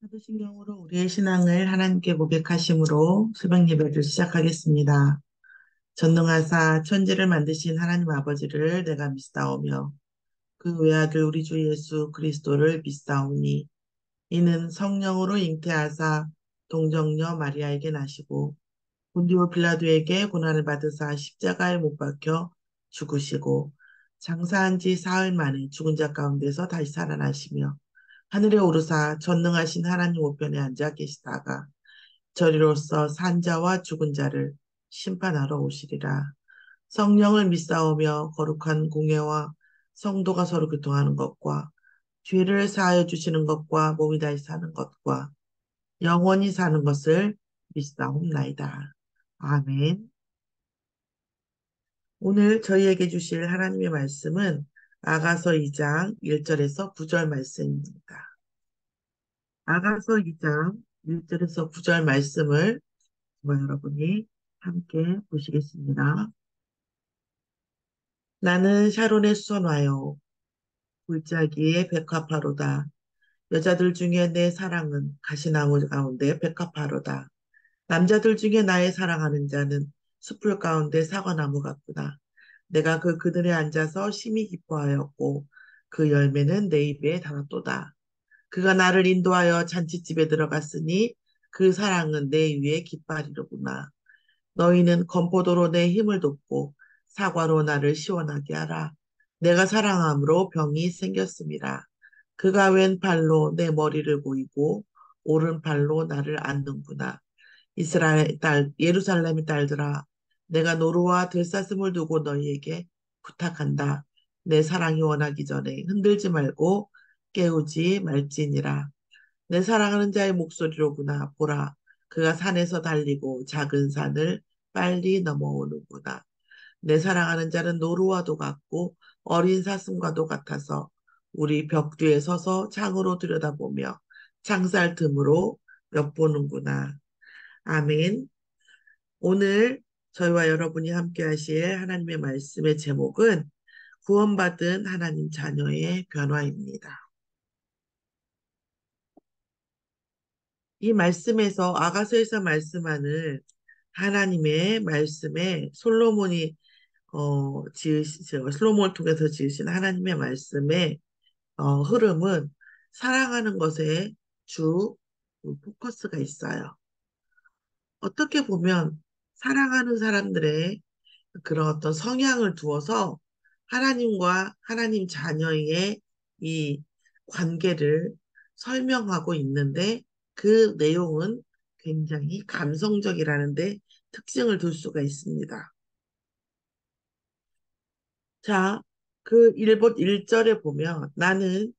사도신경으로 우리의 신앙을 하나님께 고백하심으로 새벽 예배를 시작하겠습니다. 전능하사 천지를 만드신 하나님 아버지를 내가 믿사오며 그 외아들 우리 주 예수 그리스도를 믿사오니 이는 성령으로 잉태하사 동정녀 마리아에게 나시고 본디오 빌라도에게 고난을 받으사 십자가에 못 박혀 죽으시고 장사한 지 사흘 만에 죽은 자 가운데서 다시 살아나시며 하늘에 오르사 전능하신 하나님 우편에 앉아 계시다가 저리로서 산자와 죽은 자를 심판하러 오시리라. 성령을 믿사오며 거룩한 공예와 성도가 서로 교통하는 것과 죄를 사하여 주시는 것과 몸이 다시 사는 것과 영원히 사는 것을 믿사옵나이다. 아멘. 오늘 저희에게 주실 하나님의 말씀은 아가서 2장 1절에서 9절 말씀입니다. 아가서 2장 1절에서 9절 말씀을 저와 여러분이 함께 보시겠습니다. 나는 샤론의 수선화요 골짜기의 백합화로다. 여자들 중에 내 사랑은 가시나무 가운데 백합화로다. 남자들 중에 나의 사랑하는 자는 숲풀 가운데 사과나무 같구나. 내가 그 그늘에 앉아서 심히 기뻐하였고 그 열매는 내 입에 달았도다. 그가 나를 인도하여 잔치집에 들어갔으니 그 사랑은 내 위에 깃발이로구나. 너희는 건포도로 내 힘을 돋고 사과로 나를 시원하게 하라. 내가 사랑함으로 병이 생겼습니다. 그가 왼팔로 내 머리를 보이고 오른팔로 나를 안는구나. 이스라엘 딸, 예루살렘의 딸들아, 내가 노루와 들사슴을 두고 너희에게 부탁한다. 내 사랑이 원하기 전에 흔들지 말고 깨우지 말지니라. 내 사랑하는 자의 목소리로구나. 보라, 그가 산에서 달리고 작은 산을 빨리 넘어오는구나. 내 사랑하는 자는 노루와도 같고 어린 사슴과도 같아서 우리 벽 뒤에 서서 창으로 들여다보며 창살 틈으로 엿보는구나. 아멘. 오늘 저희와 여러분이 함께 하실 하나님의 말씀의 제목은 구원받은 하나님 자녀의 변화입니다. 이 말씀에서 아가서에서 말씀하는 하나님의 말씀에 솔로몬이 솔로몬을 통해서 지으신 하나님의 말씀의 흐름은 사랑하는 것에 주 포커스가 있어요. 어떻게 보면 사랑하는 사람들의 그런 어떤 성향을 두어서 하나님과 하나님 자녀의 이 관계를 설명하고 있는데 그 내용은 굉장히 감성적이라는데 특징을 둘 수가 있습니다. 자, 그 1절에 보면 나는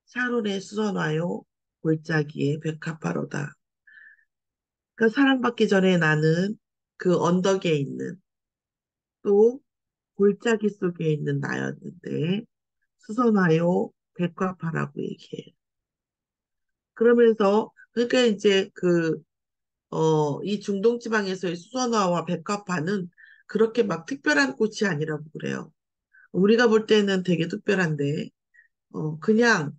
샤론의 수선화요 골짜기의 백합화로다. 그 사랑받기 전에 나는 그 언덕에 있는 또 골짜기 속에 있는 나였는데 수선화요 백합화라고 얘기해요. 그러면서 그러니까 이제 이 중동 지방에서의 수선화와 백합화는 그렇게 막 특별한 꽃이 아니라고 그래요. 우리가 볼 때는 되게 특별한데 그냥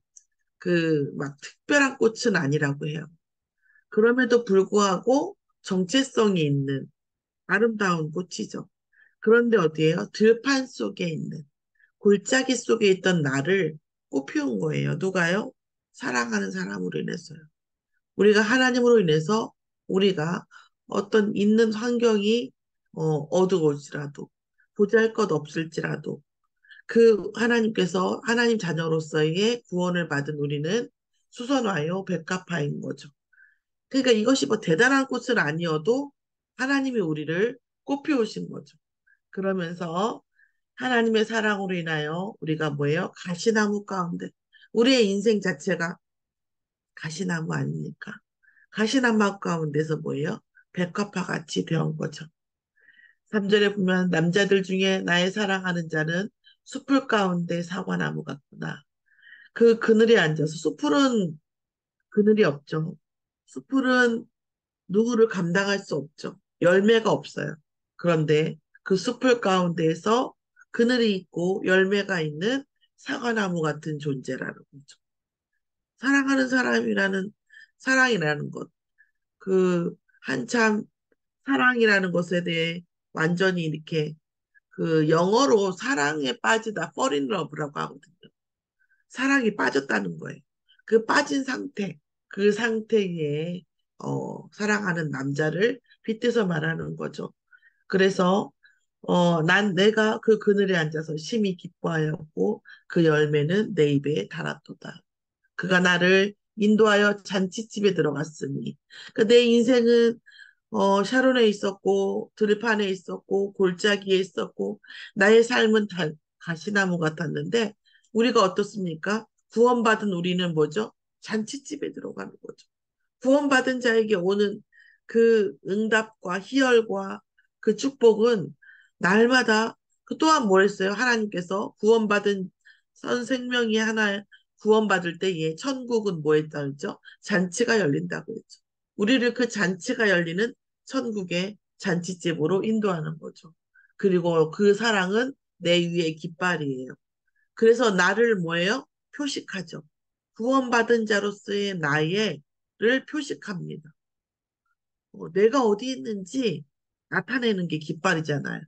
그 막 특별한 꽃은 아니라고 해요. 그럼에도 불구하고 정체성이 있는 아름다운 꽃이죠. 그런데 어디에요? 들판 속에 있는 골짜기 속에 있던 나를 꽃피운 거예요. 누가요? 사랑하는 사람으로 인해서요. 우리가 하나님으로 인해서 우리가 어떤 있는 환경이 어두울지라도 보잘것 없을지라도 그 하나님께서 하나님 자녀로서의 구원을 받은 우리는 수선화요 백합화인 거죠. 그러니까 이것이 뭐 대단한 꽃은 아니어도 하나님이 우리를 꽃피우신 거죠. 그러면서 하나님의 사랑으로 인하여 우리가 뭐예요? 가시나무 가운데 우리의 인생 자체가 가시나무 아닙니까? 가시나무 가운데서 뭐예요? 백합화 같이 되온 거죠. 3절에 보면 남자들 중에 나의 사랑하는 자는 숲풀 가운데 사과나무 같구나. 그 그늘에 앉아서 숲풀은 그늘이 없죠. 숲풀은 누구를 감당할 수 없죠. 열매가 없어요. 그런데 그 숲풀 가운데에서 그늘이 있고 열매가 있는 사과나무 같은 존재라는 거죠. 사랑하는 사람이라는 사랑이라는 것. 한참 사랑이라는 것에 대해 완전히 이렇게 영어로 사랑에 빠지다 fall in love라고 하거든요. 사랑이 빠졌다는 거예요. 그 빠진 상태, 그 상태에 사랑하는 남자를 빗대서 말하는 거죠. 그래서 난 내가 그 그늘에 앉아서 심히 기뻐하였고 그 열매는 내 입에 달았도다. 그가 나를 인도하여 잔치집에 들어갔으니 내 인생은 샤론에 있었고 들판에 있었고 골짜기에 있었고 나의 삶은 가시나무 같았는데 우리가 어떻습니까? 구원받은 우리는 뭐죠? 잔치집에 들어가는 거죠. 구원받은 자에게 오는 그 응답과 희열과 그 축복은 날마다 또한 뭐 했어요? 하나님께서 구원받은 선 생명이 하나 구원받을 때에 천국은 뭐 했다 그랬죠? 잔치가 열린다고 했죠. 우리를 그 잔치가 열리는 천국의 잔치집으로 인도하는 거죠. 그리고 그 사랑은 내 위의 깃발이에요. 그래서 나를 뭐예요? 표식하죠. 구원받은 자로서의 나의를 표식합니다. 내가 어디 있는지 나타내는 게 깃발이잖아요.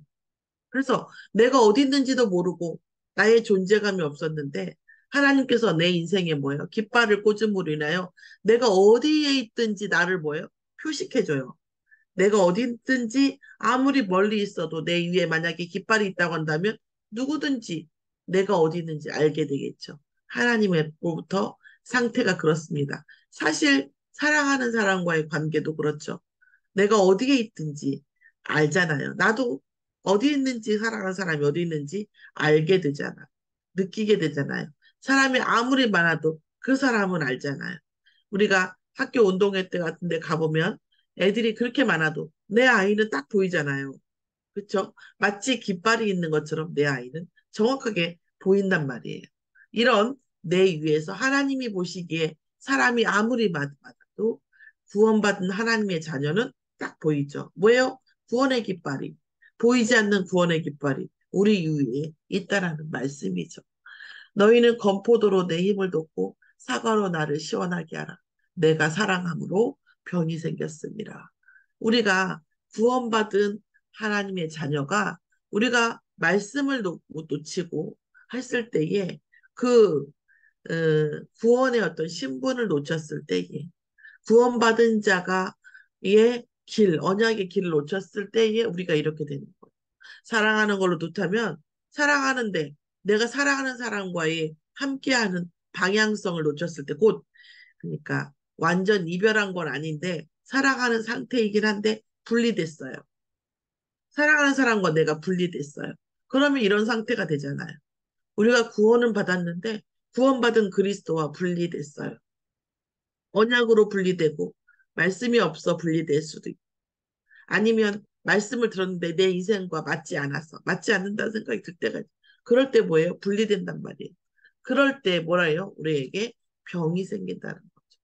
그래서 내가 어디 있는지도 모르고 나의 존재감이 없었는데 하나님께서 내 인생에 뭐예요? 깃발을 꽂음으로 인하여 내가 어디에 있든지 나를 뭐예요? 표식해줘요. 내가 어디 있든지 아무리 멀리 있어도 내 위에 만약에 깃발이 있다고 한다면 누구든지 내가 어디 있는지 알게 되겠죠. 하나님으로부터 상태가 그렇습니다. 사실 사랑하는 사람과의 관계도 그렇죠. 내가 어디에 있든지 알잖아요. 나도 어디 있는지 사랑하는 사람이 어디 있는지 알게 되잖아. 느끼게 되잖아요. 사람이 아무리 많아도 그 사람은 알잖아요. 우리가 학교 운동회 때 같은 데 가보면 애들이 그렇게 많아도 내 아이는 딱 보이잖아요. 그렇죠? 마치 깃발이 있는 것처럼 내 아이는 정확하게 보인단 말이에요. 이런 내 위에서 하나님이 보시기에 사람이 아무리 많아도 구원받은 하나님의 자녀는 딱 보이죠. 뭐예요? 구원의 깃발이. 보이지 않는 구원의 깃발이 우리 위에 있다라는 말씀이죠. 너희는 건포도로 내 힘을 돋고 사과로 나를 시원하게 하라. 내가 사랑함으로 병이 생겼습니다. 우리가 구원받은 하나님의 자녀가 우리가 말씀을 놓치고 했을 때에 그 구원의 어떤 신분을 놓쳤을 때에 구원받은 자가 의 언약의 길을 놓쳤을 때에 우리가 이렇게 되는 거예요. 사랑하는 걸로 놓다면 사랑하는데 내가 사랑하는 사람과의 함께하는 방향성을 놓쳤을 때 곧 그러니까 완전 이별한 건 아닌데 사랑하는 상태이긴 한데 분리됐어요. 사랑하는 사람과 내가 분리됐어요. 그러면 이런 상태가 되잖아요. 우리가 구원은 받았는데 구원받은 그리스도와 분리됐어요. 언약으로 분리되고 말씀이 없어 분리될 수도 있고 아니면 말씀을 들었는데 내 인생과 맞지 않았어. 맞지 않는다는 생각이 들 때가 있어. 그럴 때 뭐예요? 분리된단 말이에요. 그럴 때 뭐라 해요? 우리에게 병이 생긴다는 거죠.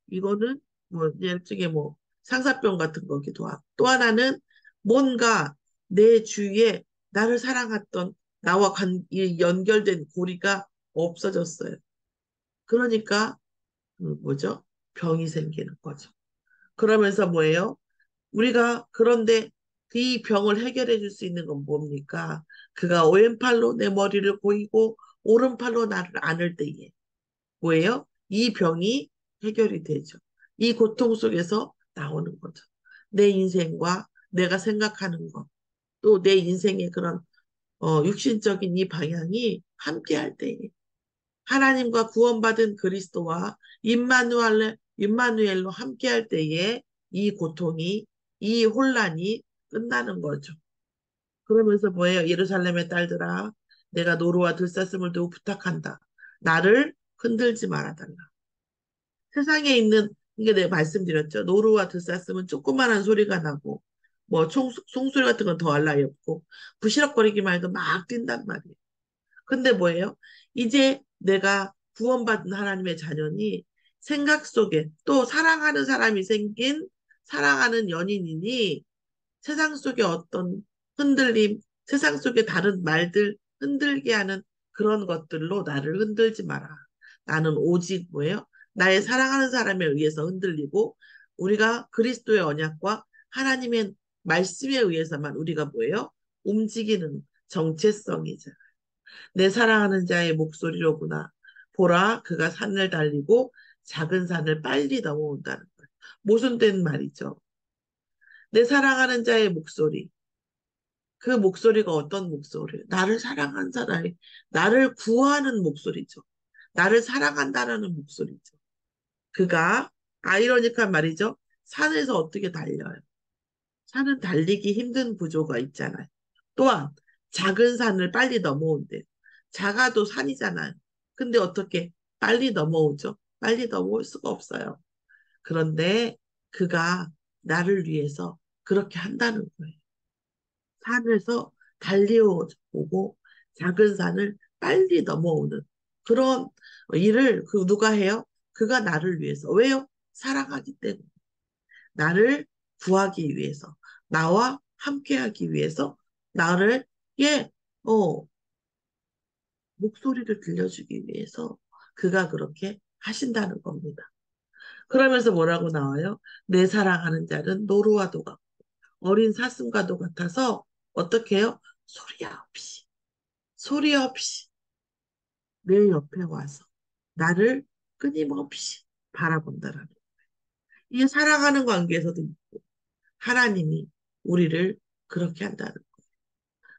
이거는 뭐 일종의 뭐 상사병 같은 거기도 하고 또 하나는 뭔가 내 주위에 나를 사랑했던 나와 연결된 고리가 없어졌어요. 그러니까 뭐죠? 병이 생기는 거죠. 그러면서 뭐예요? 우리가 그런데 이 병을 해결해 줄 수 있는 건 뭡니까? 그가 왼팔로 내 머리를 고이고 오른팔로 나를 안을 때에 뭐예요? 이 병이 해결이 되죠. 이 고통 속에서 나오는 거죠. 내 인생과 내가 생각하는 것, 또 내 인생의 그런 육신적인 이 방향이 함께할 때에 하나님과 구원받은 그리스도와 임마누엘로 함께할 때에 이 고통이, 이 혼란이 끝나는 거죠. 그러면서 뭐예요? 예루살렘의 딸들아, 내가 노루와 들사슴을 두고 부탁한다. 나를 흔들지 말아달라. 세상에 있는, 이게 내가 말씀드렸죠. 노루와 들사슴은 조그만한 소리가 나고, 뭐 송소리 같은 건 더할 나위 없고, 부시럭거리기만 해도 막 뛴단 말이에요. 근데 뭐예요? 이제 내가 구원받은 하나님의 자녀니 생각 속에 또 사랑하는 사람이 생긴 사랑하는 연인이니 세상 속에 어떤 흔들림, 세상 속에 다른 말들 흔들게 하는 그런 것들로 나를 흔들지 마라. 나는 오직 뭐예요? 나의 사랑하는 사람에 의해서 흔들리고 우리가 그리스도의 언약과 하나님의 말씀에 의해서만 우리가 뭐예요? 움직이는 정체성이죠. 내 사랑하는 자의 목소리로구나. 보라, 그가 산을 달리고 작은 산을 빨리 넘어온다는 거예요. 모순된 말이죠. 내 사랑하는 자의 목소리. 그 목소리가 어떤 목소리? 나를 사랑한 사람이, 나를 구하는 목소리죠. 나를 사랑한다라는 목소리죠. 그가, 아이러니한 말이죠. 산에서 어떻게 달려요? 산은 달리기 힘든 구조가 있잖아요. 또한 작은 산을 빨리 넘어온대요. 작아도 산이잖아요. 근데 어떻게 빨리 넘어오죠? 빨리 넘어올 수가 없어요. 그런데 그가 나를 위해서 그렇게 한다는 거예요. 산에서 달려오고 작은 산을 빨리 넘어오는 그런 일을 누가 해요? 그가 나를 위해서. 왜요? 사랑하기 때문에. 나를 구하기 위해서. 나와 함께하기 위해서. 나를, 예, 어, 목소리를 들려주기 위해서 그가 그렇게 하신다는 겁니다. 그러면서 뭐라고 나와요? 내 사랑하는 자는 노루와도 같고 어린 사슴과도 같아서 어떻게 해요? 소리 없이 내 옆에 와서 나를 끊임없이 바라본다라는 이게 사랑하는 관계에서도 있고 하나님이 우리를 그렇게 한다는 거예요.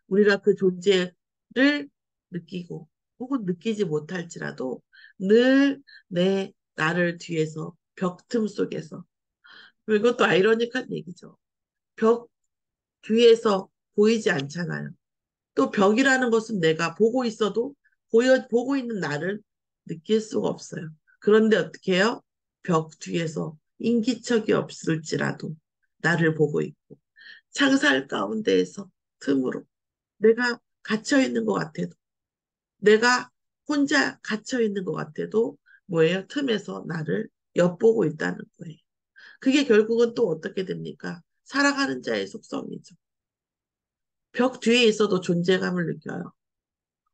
우리가 그 존재를 느끼고 혹은 느끼지 못할지라도 늘 내 나를 뒤에서 벽틈 속에서 그리고 또 아이러니한 얘기죠. 벽 뒤에서 보이지 않잖아요. 또 벽이라는 것은 내가 보고 있어도 보고 있는 나를 느낄 수가 없어요. 그런데 어떻게 해요? 벽 뒤에서 인기척이 없을지라도 나를 보고 있고 창살 가운데에서 틈으로 내가 갇혀 있는 것 같아도 내가 혼자 갇혀 있는 것 같아도 뭐예요? 틈에서 나를 엿보고 있다는 거예요. 그게 결국은 또 어떻게 됩니까? 살아가는 자의 속성이죠. 벽 뒤에 있어도 존재감을 느껴요.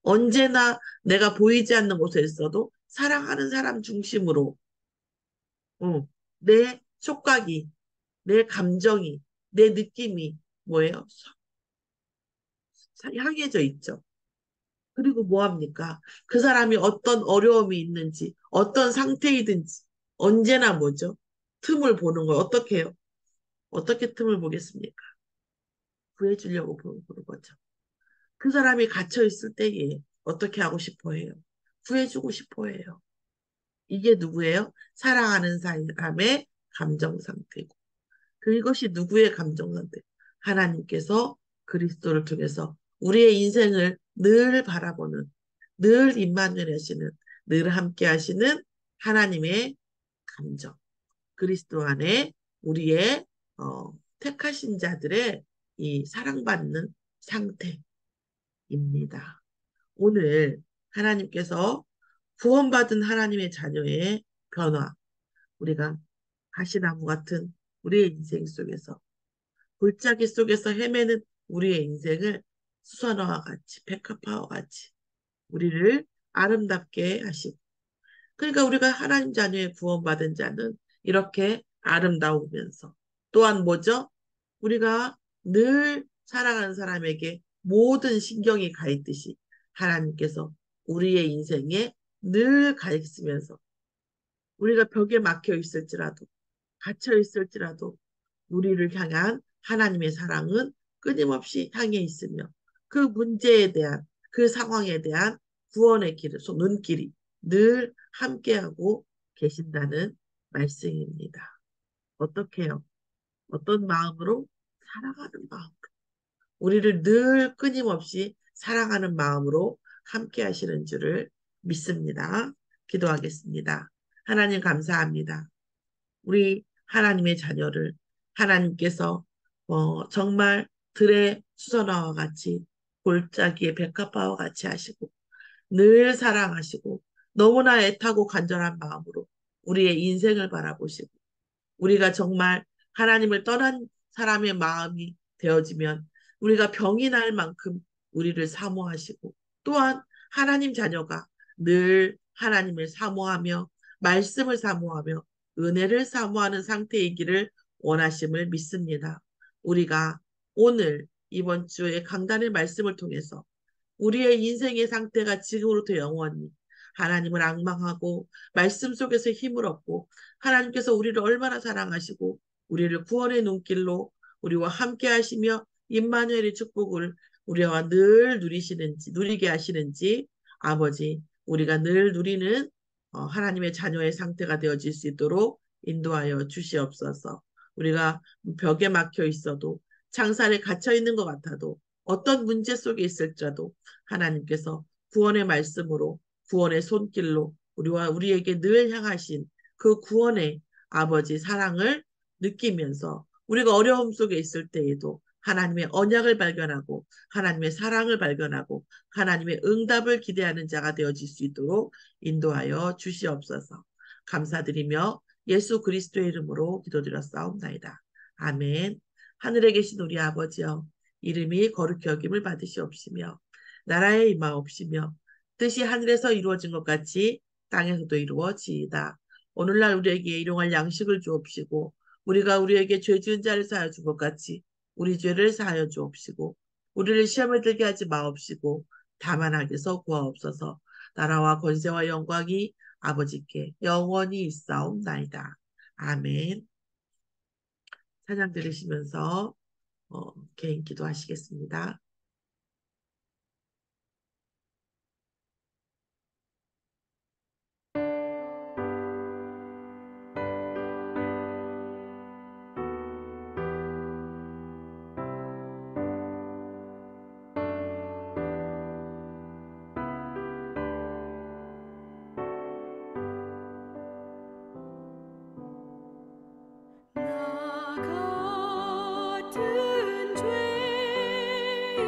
언제나 내가 보이지 않는 곳에 있어도 사랑하는 사람 중심으로 어, 내 촉각이, 내 감정이, 내 느낌이 뭐예요? 향해져 있죠. 그리고 뭐 합니까? 그 사람이 어떤 어려움이 있는지, 어떤 상태이든지 언제나 뭐죠? 틈을 보는 거예요. 어떻게 해요? 어떻게 틈을 보겠습니까? 구해주려고 보는 거죠. 그 사람이 갇혀 있을 때에 어떻게 하고 싶어 해요? 구해주고 싶어 해요. 이게 누구예요? 사랑하는 사람의 감정 상태고. 그것이 누구의 감정 상태? 하나님께서 그리스도를 통해서 우리의 인생을 늘 바라보는, 늘 임마누엘 하시는, 늘 함께 하시는 하나님의 감정. 그리스도 안에 우리의 택하신 자들의 이 사랑받는 상태입니다. 오늘 하나님께서 구원받은 하나님의 자녀의 변화, 우리가 가시나무 같은 우리의 인생 속에서, 골짜기 속에서 헤매는 우리의 인생을 수선화와 같이, 백합화와 같이 우리를 아름답게 하시고, 그러니까 우리가 하나님 자녀의 구원받은 자는 이렇게 아름다우면서 또한 뭐죠? 우리가 늘 사랑하는 사람에게 모든 신경이 가 있듯이 하나님께서 우리의 인생에 늘 가 있으면서 우리가 벽에 막혀 있을지라도 갇혀 있을지라도 우리를 향한 하나님의 사랑은 끊임없이 향해 있으며 그 문제에 대한 그 상황에 대한 구원의 길을 눈길이 늘 함께하고 계신다는 말씀입니다. 어떻게 해요? 어떤 마음으로? 사랑하는 마음. 우리를 늘 끊임없이 사랑하는 마음으로 함께 하시는 줄을 믿습니다. 기도하겠습니다. 하나님 감사합니다. 우리 하나님의 자녀를 하나님께서 정말 들의 수선화와 같이 골짜기의 백합화와 같이 하시고 늘 사랑하시고 너무나 애타고 간절한 마음으로 우리의 인생을 바라보시고 우리가 정말 하나님을 떠난 사람의 마음이 되어지면 우리가 병이 날 만큼 우리를 사모하시고 또한 하나님 자녀가 늘 하나님을 사모하며 말씀을 사모하며 은혜를 사모하는 상태이기를 원하심을 믿습니다. 우리가 오늘 이번 주에 강단의 말씀을 통해서 우리의 인생의 상태가 지금으로부터 영원히 하나님을 앙망하고 말씀 속에서 힘을 얻고 하나님께서 우리를 얼마나 사랑하시고 우리를 구원의 눈길로 우리와 함께 하시며 임마누엘의 축복을 우리와 늘 누리시는지 누리게 하시는지 아버지 우리가 늘 누리는 하나님의 자녀의 상태가 되어질 수 있도록 인도하여 주시옵소서. 우리가 벽에 막혀 있어도 창살에 갇혀 있는 것 같아도 어떤 문제 속에 있을지라도 하나님께서 구원의 말씀으로 구원의 손길로 우리와 우리에게 늘 향하신 그 구원의 아버지 사랑을 느끼면서 우리가 어려움 속에 있을 때에도 하나님의 언약을 발견하고 하나님의 사랑을 발견하고 하나님의 응답을 기대하는 자가 되어질 수 있도록 인도하여 주시옵소서. 감사드리며 예수 그리스도의 이름으로 기도드렸사옵나이다. 아멘. 하늘에 계신 우리 아버지여 이름이 거룩히 여김을 받으시옵시며 나라에 임하옵시며 뜻이 하늘에서 이루어진 것 같이 땅에서도 이루어지이다. 오늘날 우리에게 일용할 양식을 주옵시고 우리가 우리에게 죄 지은 자를 사하여 준 것 같이 우리 죄를 사하여 주옵시고 우리를 시험에 들게 하지 마옵시고 다만 악에서 구하옵소서. 나라와 권세와 영광이 아버지께 영원히 있사옵나이다. 아멘. 찬양 들으시면서 개인 기도하시겠습니다. 나 같은 죄인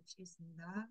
마치겠습니다.